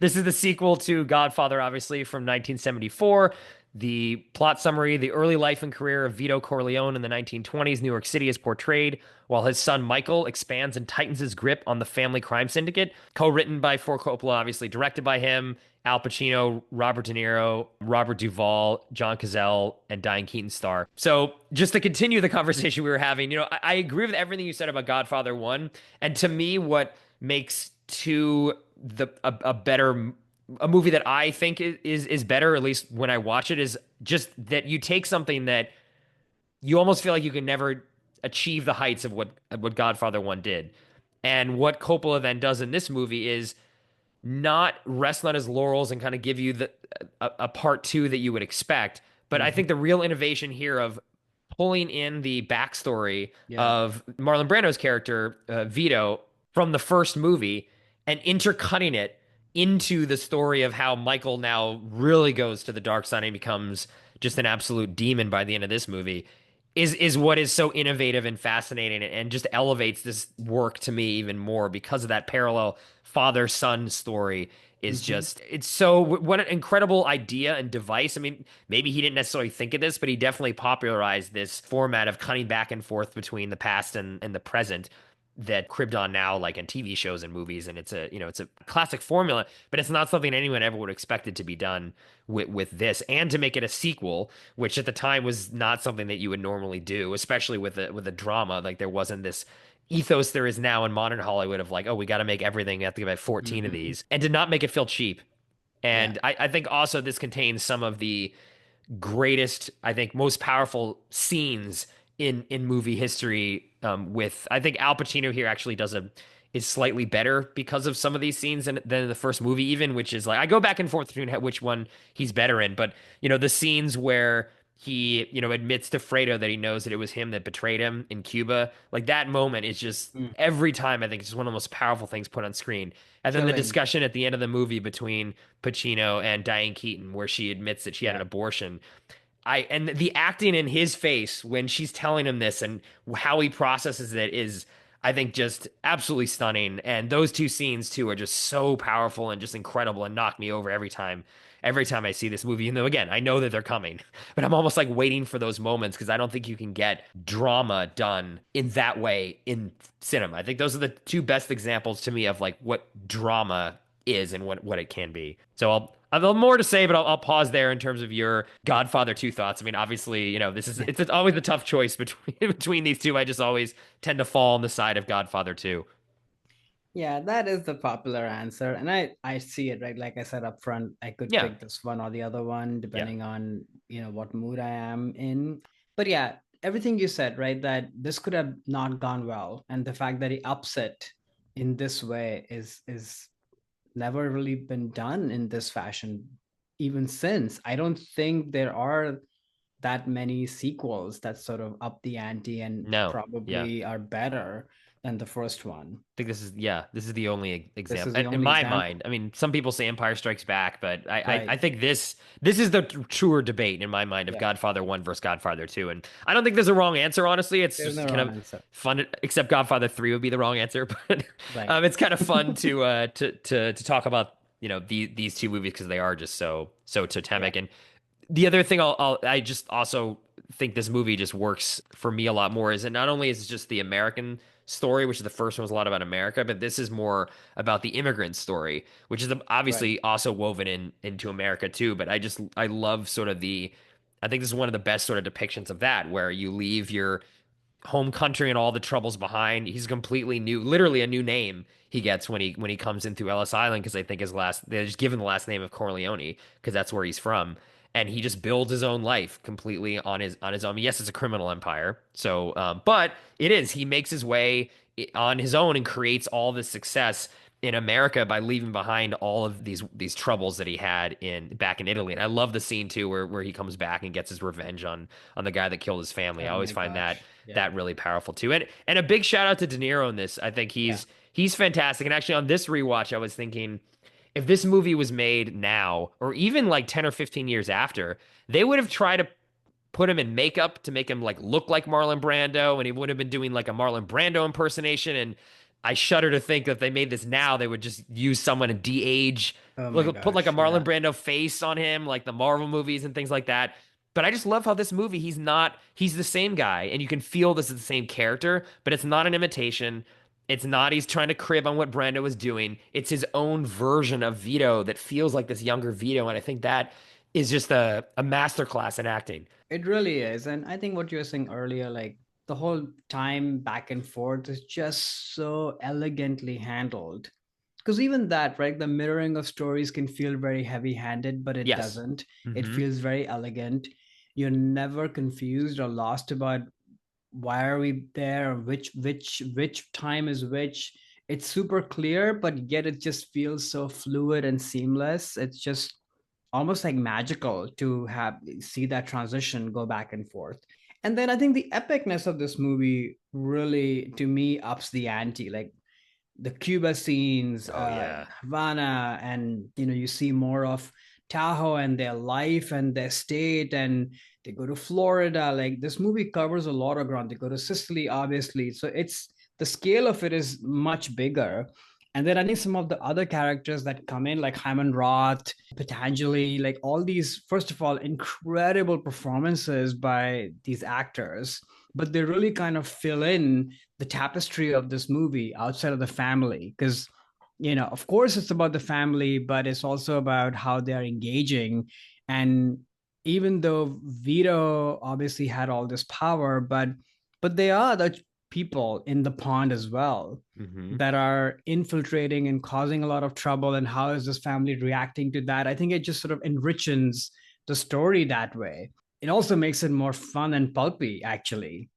This is the sequel to Godfather, obviously, from 1974. The plot summary: the early life and career of Vito Corleone in the 1920s New York City is portrayed, while his son Michael expands and tightens his grip on the family crime syndicate. Co-written by Ford Coppola, obviously directed by him. Al Pacino, Robert De Niro, Robert Duvall, John Cazale, and Diane Keaton star. So, just to continue the conversation we were having, I agree with everything you said about Godfather 1. And to me, what makes 2 a better a movie that I think is better, at least when I watch it, is just that you take something that you almost feel like you can never achieve the heights of what Godfather 1 did. And what Coppola then does in this movie is not rest on his laurels and kind of give you a part 2 that you would expect. But I Hmm. think the real innovation here of pulling in the backstory Yeah. of Marlon Brando's character, Vito, from the first movie and intercutting it into the story of how Michael now really goes to the dark side and becomes just an absolute demon by the end of this movie is what is so innovative and fascinating and just elevates this work to me even more because of that parallel father-son story is Hmm. just it's so what an incredible idea and device. I mean, maybe he didn't necessarily think of this, but he definitely popularized this format of cutting back and forth between the past and the present that cribbed on now like in TV shows and movies, and it's a classic formula, but it's not something anyone ever would expect it to be done with this, and to make it a sequel, which at the time was not something that you would normally do, especially with a drama. Like there wasn't this ethos there is now in modern Hollywood of like, oh, we got to make everything, we have to give out 14 of Hmm. these, and did not make it feel cheap. Yeah. And I think also this contains some of the greatest, I think, most powerful scenes in movie history. With I think Al Pacino here actually does a is slightly better because of some of these scenes than in the first movie, even, which is like I go back and forth between which one he's better in. But the scenes where he admits to Fredo that he knows that it was him that betrayed him in Cuba, like that moment is just Mm. every time I think it's just one of the most powerful things put on screen. And then the Chilling. discussion at the end of the movie between Pacino and Diane Keaton, where she admits that she had an Yeah. abortion. And the acting in his face when she's telling him this and how he processes it is, I think, just absolutely stunning. And those two scenes too are just so powerful and just incredible and knock me over every time. Every time I see this movie, even though again, I know that they're coming, but I'm almost like waiting for those moments because I don't think you can get drama done in that way in cinema. I think those are the two best examples to me of like what drama is and what it can be. So I'll have more to say, but I'll pause there in terms of your Godfather 2 thoughts. I mean, obviously, it's always a tough choice between between these two. I just always tend to fall on the side of Godfather 2. Yeah, that is the popular answer. And I see it, right? Like I said up front, I could Yeah, pick this one or the other one yeah, depending on, what mood I am in. But yeah, everything you said, right? That this could have not gone well. And the fact that he upset in this way is never really been done in this fashion even since. I don't think there are that many sequels that sort of up the ante and no, yeah. probably are better than the first one. Think this is the only This example is the in only my example. mind. I mean, some people say Empire Strikes Back, but I Right. think this is the truer debate in my mind of Yeah. Godfather 1 versus Godfather 2. And I don't think there's a wrong answer, honestly. It's There's no just kind wrong of answer. fun, except Godfather 3 would be the wrong answer. But Right. it's kind of fun to talk about these two movies because they are just so Yeah. totemic. And the other thing I just also think this movie just works for me a lot more is that not only is it just the American story, which the first one was a lot about America, but this is more about the immigrant story, which is Right. obviously also woven into America too. But I love sort of I think this is one of the best sort of depictions of that, where you leave your home country and all the troubles behind. He's completely new, literally a new name he gets when he comes in through Ellis Island because I think his last they just given the last name of Corleone because that's where he's from. And he just builds his own life completely on his own. I mean, yes, it's a criminal empire, so but it is he makes his way on his own and creates all this success in America by leaving behind all of these troubles that he had in back in Italy. And I love the scene too where he comes back and gets his revenge on the guy that killed his family. I Oh always my find that gosh. Yeah. that really powerful too. And a big shout out to De Niro in this. I think Yeah. he's fantastic. And actually on this rewatch, I was thinking if this movie was made now or even like 10 or 15 years after, they would have tried to put him in makeup to make him like look like Marlon Brando, and he would have been doing like a Marlon Brando impersonation. And I shudder to think that if they made this now, they would just use someone and de-age, Oh my like put like a gosh, Marlon yeah. Brando face on him, like the Marvel movies and things like that. But I just love how this movie, he's the same guy, and you can feel this is the same character, but it's not an imitation. It's not he's trying to crib on what Brando was doing. It's his own version of Vito that feels like this younger Vito, and I think that is just a masterclass in acting. It really is. And I think what you were saying earlier, like the whole time back and forth is just so elegantly handled. Because even that, right, the mirroring of stories can feel very heavy handed, but it Yes. doesn't. It Hmm. feels very elegant. You're never confused or lost about why are we there, which time is which. It's super clear, but yet it just feels so fluid and seamless. It's just almost like magical to have see that transition go back and forth. And then I think the epicness of this movie really, to me, ups the ante. Like the Cuba scenes, Oh yeah. Havana, and you see more of Tahoe and their life and their state, and they go to Florida. Like this movie covers a lot of ground. They go to Sicily, obviously. So it's the scale of it is much bigger. And then I think some of the other characters that come in, like Hyman Roth, Patanjali, like all these, first of all, incredible performances by these actors, but they really kind of fill in the tapestry of this movie outside of the family. Because of course it's about the family, but it's also about how they're engaging. And even though Vito obviously had all this power, but they are the people in the pond as well Hmm. that are infiltrating and causing a lot of trouble. And how is this family reacting to that? I think it just sort of enriches the story that way. It also makes it more fun and pulpy, actually.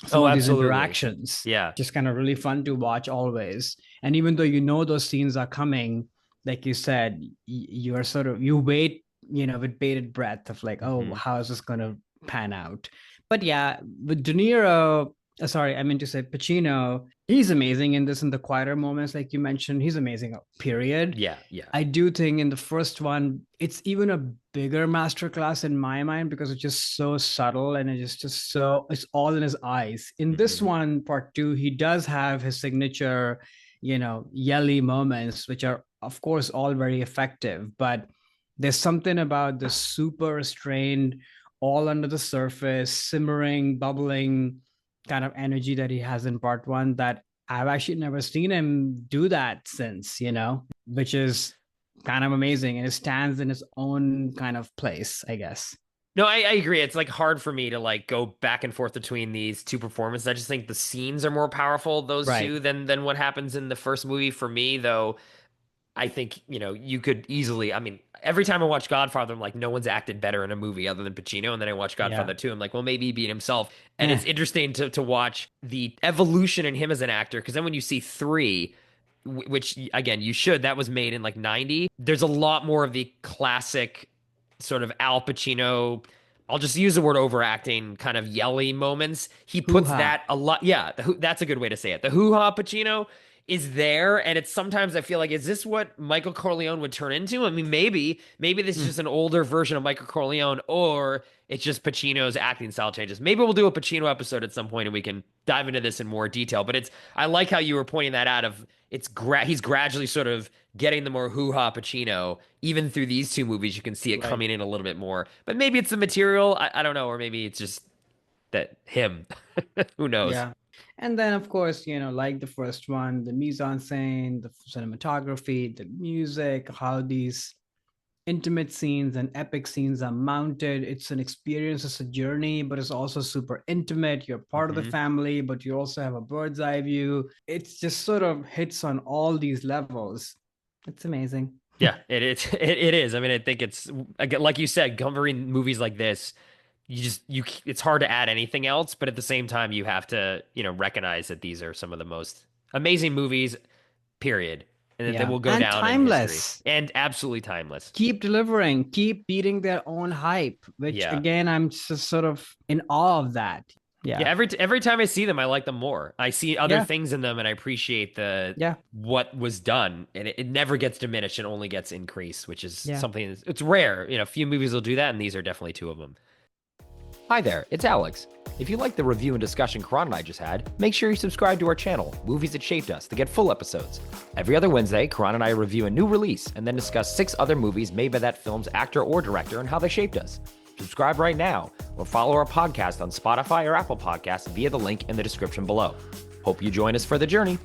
Some Oh, of these absolutely. interactions Yeah. just kind of really fun to watch always. And even though those scenes are coming, like you said, you are sort of, you wait, with bated breath of like, oh, Hmm. how is this going to pan out? But yeah, with De Niro, sorry, I meant to say Pacino, he's amazing in this, in the quieter moments, like you mentioned. He's amazing, period. Yeah. Yeah. I do think in the first one, it's even a bigger masterclass in my mind, because it's just so subtle, and it's just so, it's all in his eyes. In this Hmm. one, part two, he does have his signature, yelly moments, which are, of course, all very effective. But there's something about the super restrained, all under the surface, simmering, bubbling kind of energy that he has in part one that I've actually never seen him do that since, which is kind of amazing, and it stands in its own kind of place, I guess. No, I agree. It's like hard for me to like go back and forth between these two performances. I just think the scenes are more powerful, those Right. two, than what happens in the first movie for me, though. I think, you could easily, I mean, every time I watch Godfather, I'm like, no one's acted better in a movie other than Pacino. And then I watch Yeah. Godfather 2, I'm like, well, maybe he beat himself. And Eh. it's interesting to watch the evolution in him as an actor. Because then when you see three, which again, you should, that was made in like 90, there's a lot more of the classic sort of Al Pacino. I'll just use the word overacting, kind of yelly moments. He puts Hoo-ha. that a lot. Yeah, that's a good way to say it. The hoo-ha Pacino is there, and it's sometimes I feel like, is this what Michael Corleone would turn into? I mean, maybe this is Mm. just an older version of Michael Corleone, or it's just Pacino's acting style changes. Maybe we'll do a Pacino episode at some point, and we can dive into this in more detail. But I like how you were pointing that out. He's gradually sort of getting the more hoo-ha Pacino. Even through these two movies, you can see it Right. coming in a little bit more. But maybe it's the material. I don't know, or maybe it's just that him. Who knows? Yeah. And then, of course, like the first one, the mise en scène, the cinematography, the music, how these intimate scenes and epic scenes are mounted. It's an experience, it's a journey, but it's also super intimate. You're part of the Hmm. family, but you also have a bird's eye view. It's just sort of hits on all these levels. It's amazing. Yeah, it is. I mean, I think it's again, like you said, covering movies like this, it's hard to add anything else, but at the same time, you have to, recognize that these are some of the most amazing movies, period, and that they Yeah. will go And down in history timeless. and absolutely timeless. Keep delivering, keep beating their own hype, which Yeah. again, I'm just sort of in awe of that. Yeah, Yeah. every time I see them, I like them more. I see other Yeah. things in them, and I appreciate the Yeah. what was done, and it never gets diminished and only gets increased, which is Yeah. something it's rare. Few movies will do that, and these are definitely two of them. Hi there, it's Alex. If you like the review and discussion Karan and I just had, make sure you subscribe to our channel, Movies That Shaped Us, to get full episodes. Every other Wednesday, Karan and I review a new release and then discuss 6 other movies made by that film's actor or director and how they shaped us. Subscribe right now or follow our podcast on Spotify or Apple Podcasts via the link in the description below. Hope you join us for the journey.